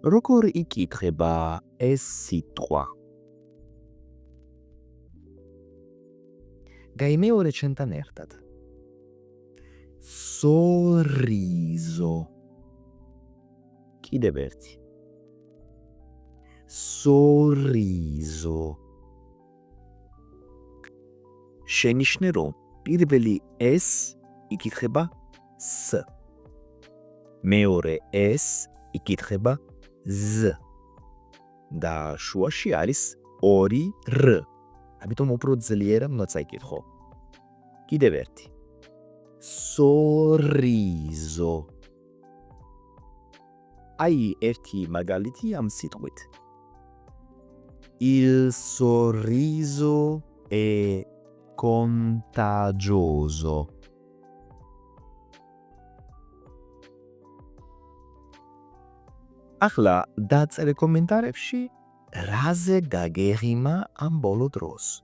როგორ იკითხება ეს სიტყვა? გაიმეორე ჩვენთან ერთად. სორიზო. კიდევ ერთი. სორიზო. შენიშნე, რომ პირველი ეს იკითხება ს. მეორე ეს იკითხება ზ. და შუაში არის ორი р. ამიტომ უფრო ძლიერად უნდა წაიკითხო. კიდევ ერთი. სორიზო. აი ერთი მაგალითი ამ სიტყვით. Il sorriso è contagioso. ახლა დაწერე კომენტარებში, რაზე გაგეღიმა ამ ბოლო დროს.